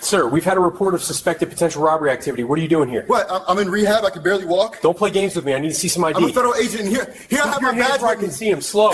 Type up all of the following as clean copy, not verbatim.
Sir, we've had a report of suspected potential robbery activity. What are you doing here? What? I'm in rehab. I can barely walk. Don't play games with me. I need to see some ID. I'm a federal agent in here. Here I have my badge. Where I can see him. Slow.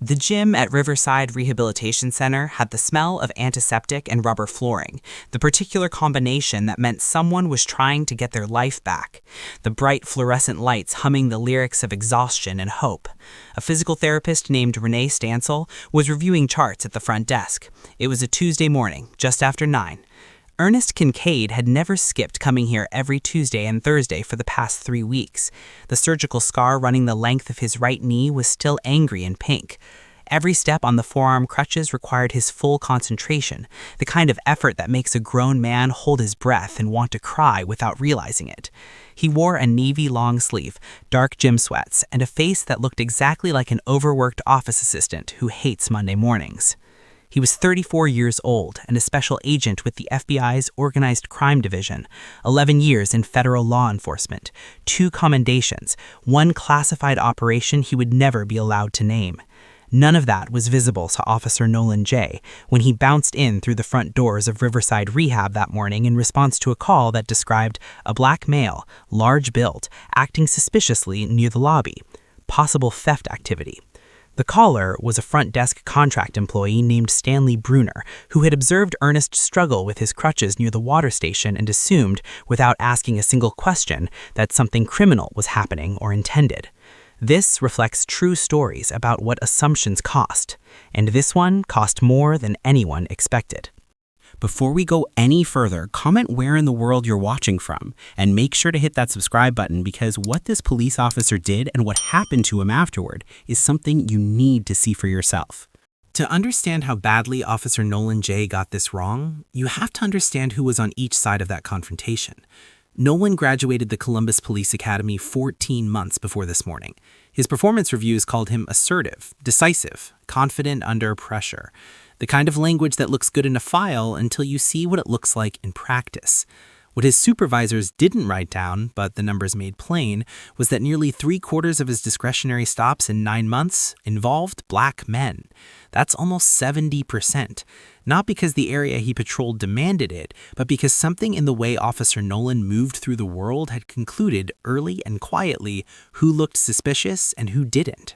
The gym at Riverside Rehabilitation Center had the smell of antiseptic and rubber flooring, the particular combination that meant someone was trying to get their life back. The bright fluorescent lights humming the lyrics of exhaustion and hope. A physical therapist named Renee Stansel was reviewing charts at the front desk. It was a Tuesday morning, just after 9. Ernest Kincaid had never skipped coming here every Tuesday and Thursday for the past 3 weeks. The surgical scar running the length of his right knee was still angry and pink. Every step on the forearm crutches required his full concentration, the kind of effort that makes a grown man hold his breath and want to cry without realizing it. He wore a navy long sleeve, dark gym sweats, and a face that looked exactly like an overworked office assistant who hates Monday mornings. He was 34 years old and a special agent with the FBI's Organized Crime Division, 11 years in federal law enforcement, 2 commendations, 1 classified operation he would never be allowed to name. None of that was visible to Officer Nolan J. when he bounced in through the front doors of Riverside Rehab that morning in response to a call that described a black male, large built, acting suspiciously near the lobby. Possible theft activity. The caller was a front desk contract employee named Stanley Bruner, who had observed Ernest struggle with his crutches near the water station and assumed, without asking a single question, that something criminal was happening or intended. This reflects true stories about what assumptions cost, and this one cost more than anyone expected. Before we go any further, comment where in the world you're watching from, and make sure to hit that subscribe button because what this police officer did and what happened to him afterward is something you need to see for yourself. To understand how badly Officer Nolan J. got this wrong, you have to understand who was on each side of that confrontation. Nolan graduated the Columbus Police Academy 14 months before this morning. His performance reviews called him assertive, decisive, confident under pressure. The kind of language that looks good in a file until you see what it looks like in practice. What his supervisors didn't write down, but the numbers made plain, was that nearly 3/4 of his discretionary stops in 9 months involved black men. That's almost 70%. Not because the area he patrolled demanded it, but because something in the way Officer Nolan moved through the world had concluded early and quietly who looked suspicious and who didn't.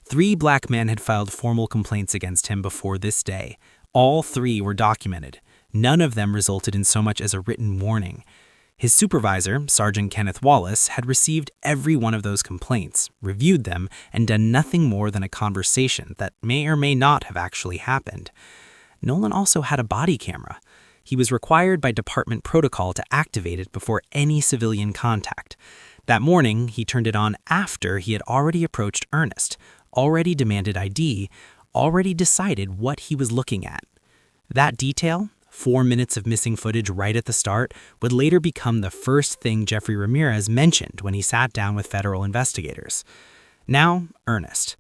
3 black men had filed formal complaints against him before this day. All 3 were documented. None of them resulted in so much as a written warning. His supervisor, Sergeant Kenneth Wallace, had received every one of those complaints, reviewed them, and done nothing more than a conversation that may or may not have actually happened. Nolan also had a body camera. He was required by department protocol to activate it before any civilian contact. That morning, he turned it on after he had already approached Ernest, already demanded ID, already decided what he was looking at. That detail, 4 minutes of missing footage right at the start, would later become the first thing Jeffrey Ramirez mentioned when he sat down with federal investigators. Now, Ernest.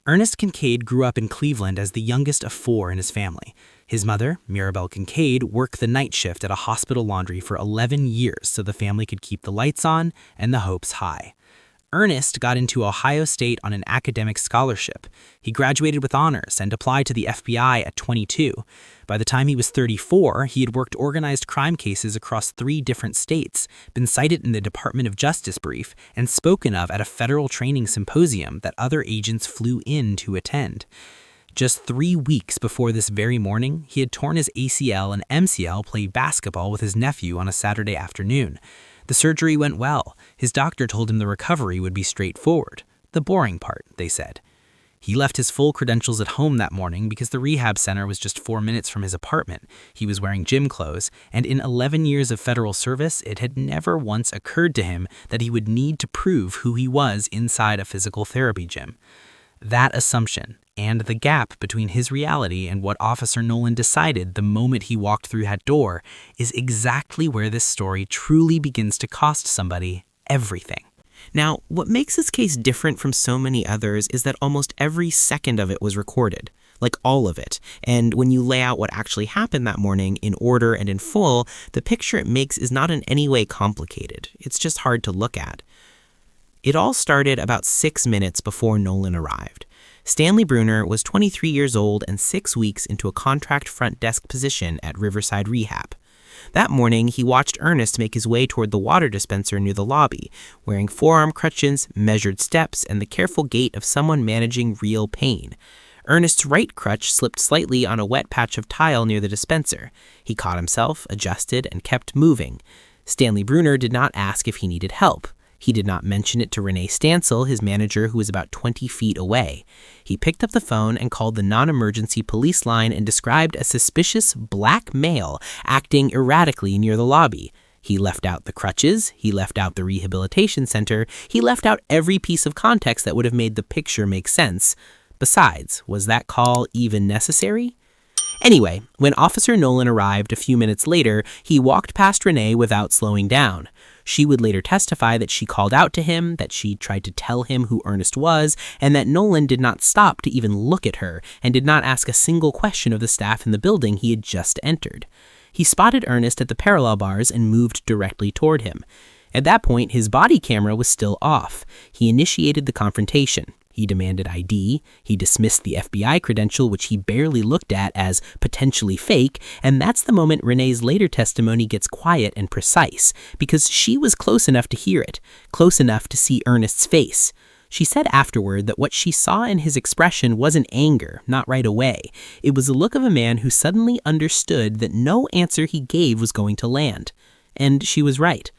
Ernest Kincaid grew up in Cleveland as the youngest of 4 in his family. His mother, Mirabelle Kincaid, worked the night shift at a hospital laundry for 11 years so the family could keep the lights on and the hopes high. Ernest got into Ohio State on an academic scholarship. He graduated with honors and applied to the FBI at 22. By the time he was 34, he had worked organized crime cases across 3 different states, been cited in the Department of Justice brief, and spoken of at a federal training symposium that other agents flew in to attend. Just 3 weeks before this very morning, he had torn his ACL and MCL playing basketball with his nephew on a Saturday afternoon. The surgery went well. His doctor told him the recovery would be straightforward. The boring part, they said. He left his full credentials at home that morning because the rehab center was just 4 minutes from his apartment. He was wearing gym clothes, and in 11 years of federal service, it had never once occurred to him that he would need to prove who he was inside a physical therapy gym. That assumption, and the gap between his reality and what Officer Nolan decided the moment he walked through that door, is exactly where this story truly begins to cost somebody everything. Now, what makes this case different from so many others is that almost every second of it was recorded, like all of it. And when you lay out what actually happened that morning in order and in full, the picture it makes is not in any way complicated. It's just hard to look at. It all started about 6 minutes before Nolan arrived. Stanley Bruner was 23 years old and 6 weeks into a contract front desk position at Riverside Rehab. That morning, he watched Ernest make his way toward the water dispenser near the lobby, wearing forearm crutches, measured steps, and the careful gait of someone managing real pain. Ernest's right crutch slipped slightly on a wet patch of tile near the dispenser. He caught himself, adjusted, and kept moving. Stanley Bruner did not ask if he needed help. He did not mention it to Renee Stansel, his manager, who was about 20 feet away. He picked up the phone and called the non-emergency police line and described a suspicious black male acting erratically near the lobby. He left out the crutches, he left out the rehabilitation center, he left out every piece of context that would have made the picture make sense. Besides, was that call even necessary? Anyway, when Officer Nolan arrived a few minutes later, he walked past Renee without slowing down. She would later testify that she called out to him, that she tried to tell him who Ernest was, and that Nolan did not stop to even look at her and did not ask a single question of the staff in the building he had just entered. He spotted Ernest at the parallel bars and moved directly toward him. At that point, his body camera was still off. He initiated the confrontation. He demanded ID, he dismissed the FBI credential, which he barely looked at as potentially fake, and that's the moment Renee's later testimony gets quiet and precise, because she was close enough to hear it, close enough to see Ernest's face. She said afterward that what she saw in his expression wasn't anger, not right away. It was the look of a man who suddenly understood that no answer he gave was going to land. And she was right.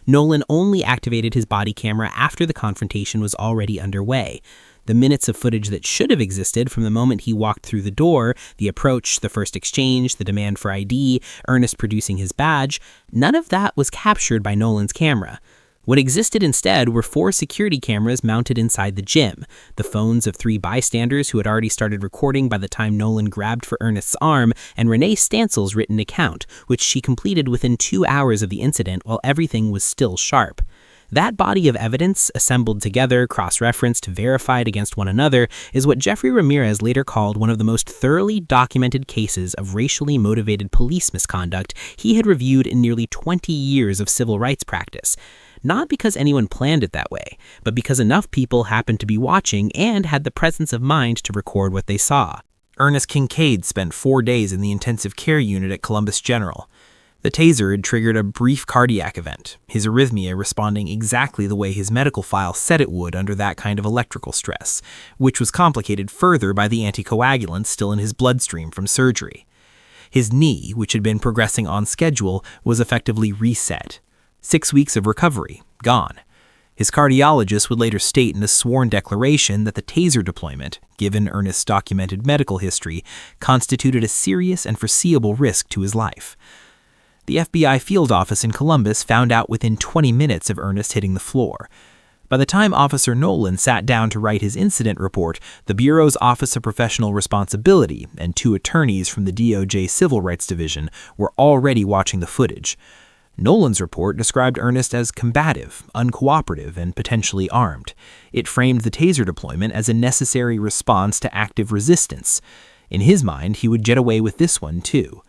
Nolan only activated his body camera after the confrontation was already underway. The minutes of footage that should have existed from the moment he walked through the door, the approach, the first exchange, the demand for ID, Ernest producing his badge, none of that was captured by Nolan's camera. What existed instead were 4 security cameras mounted inside the gym, the phones of 3 bystanders who had already started recording by the time Nolan grabbed for Ernest's arm, and Renee Stansel's written account, which she completed within 2 hours of the incident while everything was still sharp. That body of evidence, assembled together, cross-referenced, verified against one another, is what Jeffrey Ramirez later called one of the most thoroughly documented cases of racially motivated police misconduct he had reviewed in nearly 20 years of civil rights practice. Not because anyone planned it that way, but because enough people happened to be watching and had the presence of mind to record what they saw. Ernest Kincaid spent 4 days in the intensive care unit at Columbus General. The taser had triggered a brief cardiac event, his arrhythmia responding exactly the way his medical file said it would under that kind of electrical stress, which was complicated further by the anticoagulants still in his bloodstream from surgery. His knee, which had been progressing on schedule, was effectively reset. 6 weeks of recovery, gone. His cardiologist would later state in a sworn declaration that the taser deployment, given Ernest's documented medical history, constituted a serious and foreseeable risk to his life. The FBI field office in Columbus found out within 20 minutes of Ernest hitting the floor. By the time Officer Nolan sat down to write his incident report, the Bureau's Office of Professional Responsibility and 2 attorneys from the DOJ Civil Rights Division were already watching the footage. Nolan's report described Ernest as combative, uncooperative, and potentially armed. It framed the taser deployment as a necessary response to active resistance. In his mind, he would get away with this one, too.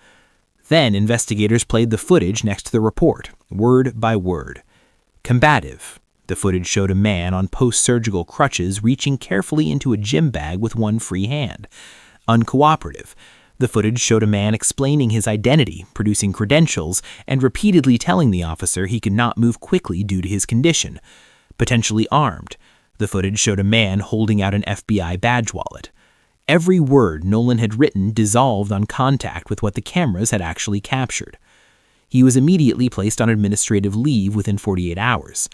Then investigators played the footage next to the report, word by word. Combative. The footage showed a man on post-surgical crutches reaching carefully into a gym bag with one free hand. Uncooperative. The footage showed a man explaining his identity, producing credentials, and repeatedly telling the officer he could not move quickly due to his condition. Potentially armed. The footage showed a man holding out an FBI badge wallet. Every word Nolan had written dissolved on contact with what the cameras had actually captured. He was immediately placed on administrative leave within 48 hours.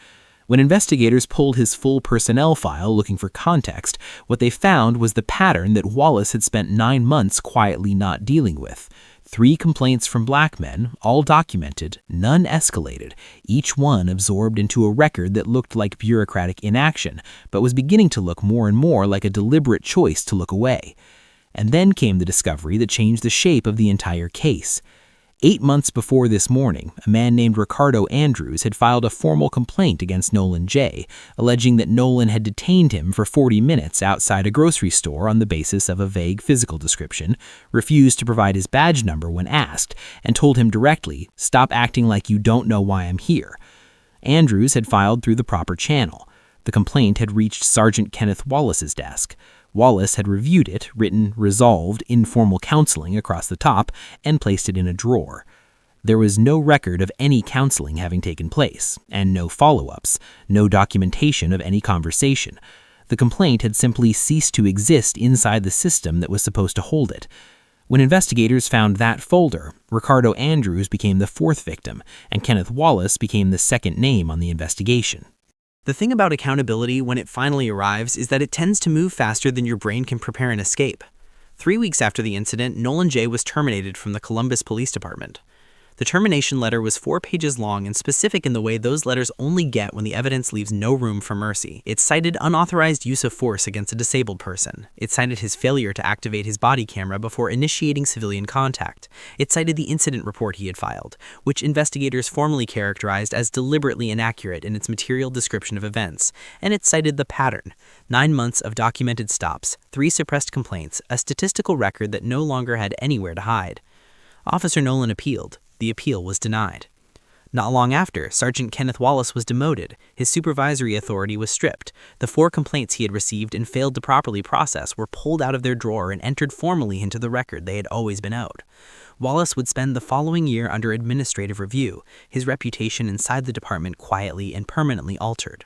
When investigators pulled his full personnel file looking for context, what they found was the pattern that Wallace had spent 9 months quietly not dealing with. 3 complaints from black men, all documented, none escalated, each one absorbed into a record that looked like bureaucratic inaction, but was beginning to look more and more like a deliberate choice to look away. And then came the discovery that changed the shape of the entire case. 8 months before this morning, a man named Ricardo Andrews had filed a formal complaint against Nolan J., alleging that Nolan had detained him for 40 minutes outside a grocery store on the basis of a vague physical description, refused to provide his badge number when asked, and told him directly, "Stop acting like you don't know why I'm here." Andrews had filed through the proper channel. The complaint had reached Sergeant Kenneth Wallace's desk. Wallace had reviewed it, written "resolved" informal counseling across the top, and placed it in a drawer. There was no record of any counseling having taken place, and no follow-ups, no documentation of any conversation. The complaint had simply ceased to exist inside the system that was supposed to hold it. When investigators found that folder, Ricardo Andrews became the fourth victim, and Kenneth Wallace became the second name on the investigation. The thing about accountability when it finally arrives is that it tends to move faster than your brain can prepare an escape. 3 weeks after the incident, Nolan J. was terminated from the Columbus Police Department. The termination letter was 4 pages long and specific in the way those letters only get when the evidence leaves no room for mercy. It cited unauthorized use of force against a disabled person. It cited his failure to activate his body camera before initiating civilian contact. It cited the incident report he had filed, which investigators formally characterized as deliberately inaccurate in its material description of events. And it cited the pattern: 9 months of documented stops, 3 suppressed complaints, a statistical record that no longer had anywhere to hide. Officer Nolan appealed. The appeal was denied. Not long after, Sergeant Kenneth Wallace was demoted. His supervisory authority was stripped. The 4 complaints he had received and failed to properly process were pulled out of their drawer and entered formally into the record they had always been owed. Wallace would spend the following year under administrative review, his reputation inside the department quietly and permanently altered.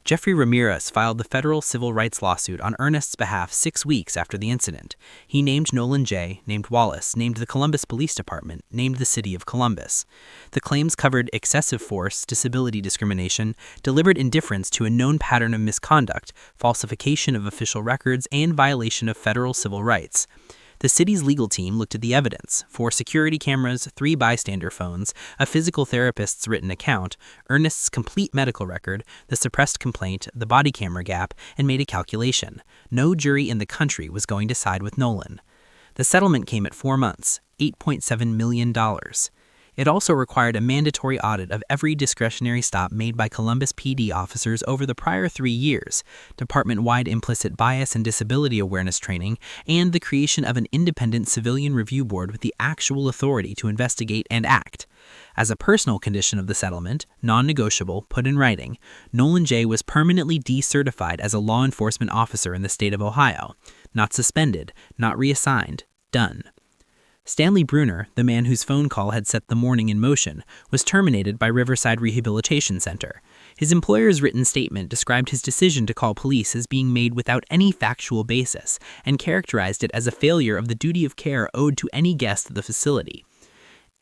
Jeffrey Ramirez filed the federal civil rights lawsuit on Ernest's behalf 6 weeks after the incident. He named Nolan J., named Wallace, named the Columbus Police Department, named the city of Columbus. The claims covered excessive force, disability discrimination, deliberate indifference to a known pattern of misconduct, falsification of official records, and violation of federal civil rights. The city's legal team looked at the evidence: 4 security cameras, 3 bystander phones, a physical therapist's written account, Ernest's complete medical record, the suppressed complaint, the body camera gap, and made a calculation. No jury in the country was going to side with Nolan. The settlement came at 4 months, $8.7 million. It also required a mandatory audit of every discretionary stop made by Columbus PD officers over the prior 3 years, department-wide implicit bias and disability awareness training, and the creation of an independent civilian review board with the actual authority to investigate and act. As a personal condition of the settlement, non-negotiable, put in writing, Nolan J. was permanently decertified as a law enforcement officer in the state of Ohio. Not suspended, not reassigned, done. Stanley Bruner, the man whose phone call had set the morning in motion, was terminated by Riverside Rehabilitation Center. His employer's written statement described his decision to call police as being made without any factual basis and characterized it as a failure of the duty of care owed to any guest of the facility.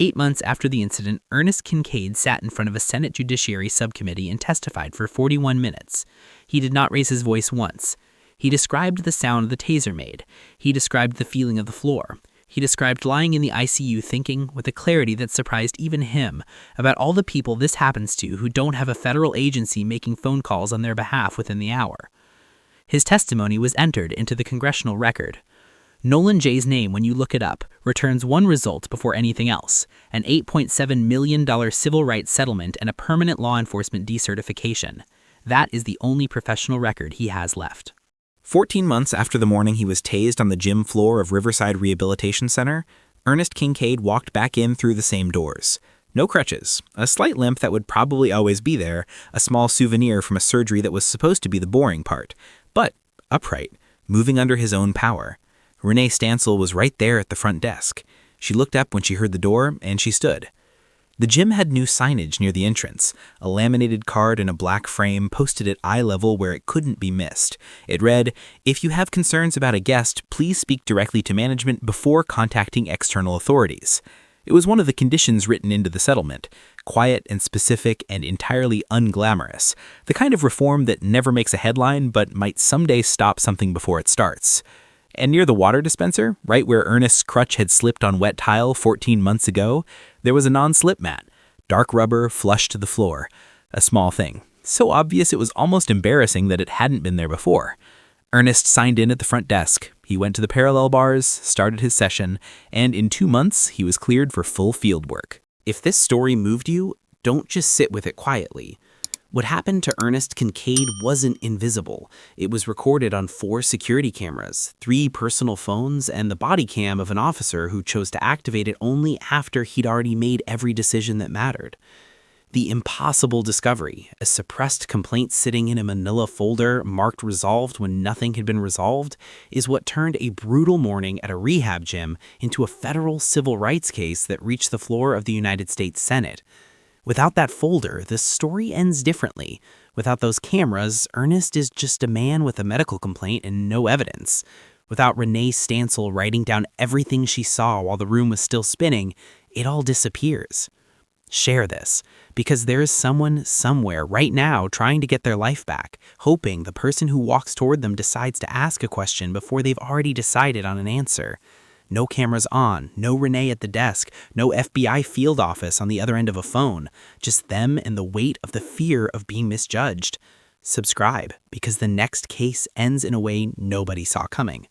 8 months after the incident, Ernest Kincaid sat in front of a Senate Judiciary Subcommittee and testified for 41 minutes. He did not raise his voice once. He described the sound the taser made. He described the feeling of the floor. He described lying in the ICU thinking, with a clarity that surprised even him, about all the people this happens to who don't have a federal agency making phone calls on their behalf within the hour. His testimony was entered into the congressional record. Nolan J.'s name, when you look it up, returns one result before anything else: an $8.7 million civil rights settlement and a permanent law enforcement decertification. That is the only professional record he has left. 14 months after the morning he was tased on the gym floor of Riverside Rehabilitation Center, Ernest Kincaid walked back in through the same doors. No crutches, a slight limp that would probably always be there, a small souvenir from a surgery that was supposed to be the boring part, but upright, moving under his own power. Renee Stansel was right there at the front desk. She looked up when she heard the door, and she stood. The gym had new signage near the entrance, a laminated card in a black frame posted at eye level where it couldn't be missed. It read, "If you have concerns about a guest, please speak directly to management before contacting external authorities." It was one of the conditions written into the settlement, quiet and specific and entirely unglamorous, the kind of reform that never makes a headline but might someday stop something before it starts. And near the water dispenser, right where Ernest's crutch had slipped on wet tile 14 months ago, there was a non-slip mat, dark rubber flush to the floor. A small thing, so obvious it was almost embarrassing that it hadn't been there before. Ernest signed in at the front desk. He went to the parallel bars, started his session, and in 2 months, he was cleared for full field work. If this story moved you, don't just sit with it quietly. What happened to Ernest Kincaid wasn't invisible. It was recorded on 4 security cameras, 3 personal phones, and the body cam of an officer who chose to activate it only after he'd already made every decision that mattered. The impossible discovery, a suppressed complaint sitting in a manila folder marked resolved when nothing had been resolved, is what turned a brutal morning at a rehab gym into a federal civil rights case that reached the floor of the United States Senate. Without that folder, the story ends differently. Without those cameras, Ernest is just a man with a medical complaint and no evidence. Without Renee Stansel writing down everything she saw while the room was still spinning, it all disappears. Share this, because there is someone somewhere right now trying to get their life back, hoping the person who walks toward them decides to ask a question before they've already decided on an answer. No cameras on, no Renee at the desk, no FBI field office on the other end of a phone, just them and the weight of the fear of being misjudged. Subscribe, because the next case ends in a way nobody saw coming.